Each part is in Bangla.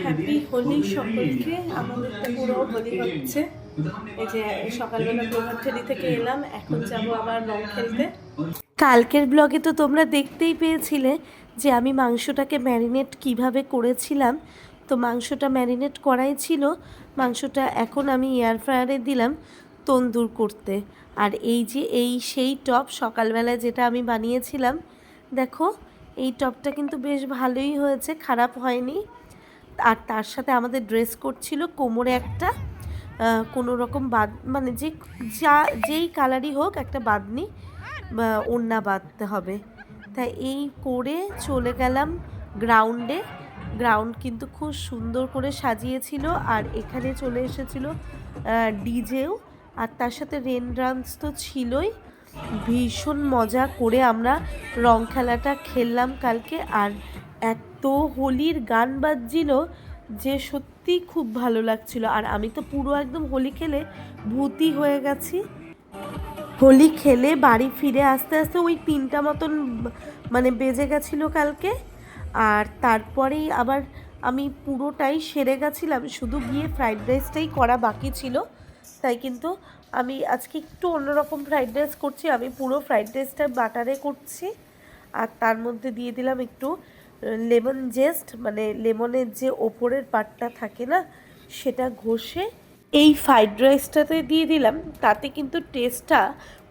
হ্যাপি হোলি সকলকে। আমাদের তো পুরো হোলি হচ্ছে। এই যে সকালবেলা প্রভাতফেরি থেকে এলাম, এখন যাব আবার রং খেলতে। কালকের ব্লগে তো তোমরা দেখতেই পেয়েছিলে যে আমি মাংসটাকে ম্যারিনেট কিভাবে করেছিলাম। তো মাংসটা ম্যারিনেট করাই ছিল। মাংসটা এখন আমি এয়ার ফ্রায়ারে দিলাম তন্দুর করতে। আর এই যে সেই টপ সকালবেলায় যেটা আমি বানিয়েছিলাম, দেখো এই টপটা কিন্তু বেশ ভালোই হয়েছে, খারাপ হয়নি। আর তার সাথে আমাদের ড্রেস কোড ছিল কোমরে একটা কোনো রকম মানে যেই কালারই হোক একটা বাঁধনি ওড়না বাঁধতে হবে। তাই এই করে চলে গেলাম গ্রাউন্ডে। গ্রাউন্ড কিন্তু খুব সুন্দর করে সাজিয়েছিল, আর এখানে চলে এসেছিল ডিজেও, আর তার সাথে রেন ডান্স তো ছিলই। ভীষণ মজা করে আমরা রং খেলাটা খেললাম কালকে। আর এত হোলির গান বাজছিল যে সত্যি খুব ভালো লাগছিল। আর আমি তো পুরো একদম হোলি খেলে ভূতি হয়ে গেছি। হোলি খেলে বাড়ি ফিরে আস্তে আস্তে ওই 3টা মতন মানে বেজে গেছিলো কালকে। আর তারপরেই আবার আমি পুরোটাই সেরে গেছিলাম, শুধু গিয়ে ফ্রাইড রাইসটাই করা বাকি ছিল। তাই কিন্তু আমি আজকে একটু অন্যরকম ফ্রাইড রাইস করছি। আমি পুরো ফ্রাইড রাইসটা বাটারে করছি, আর তার মধ্যে দিয়ে দিলাম একটু লেমন জেস্ট, মানে লেমনের যে ওপরের পার্টটা থাকে না, সেটা ঘষে এই ফ্রাইড রাইসটাতে দিয়ে দিলাম। তাতে কিন্তু টেস্টটা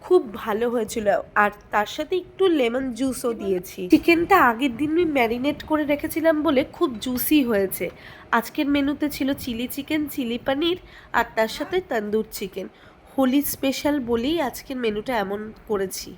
খুব ভালো হয়েছিল। আর তার সাথে একটু লেমন জুসও দিয়েছি। চিকেনটা আগের দিনই ম্যারিনেট করে রেখেছিলাম বলে খুব জুসি হয়েছে। আজকের মেনুতে ছিল চিলি চিকেন, চিলি পনির, আর তার সাথে তন্দুর চিকেন। হোলি স্পেশাল বলেই আজকের মেনুটা এমন করেছি।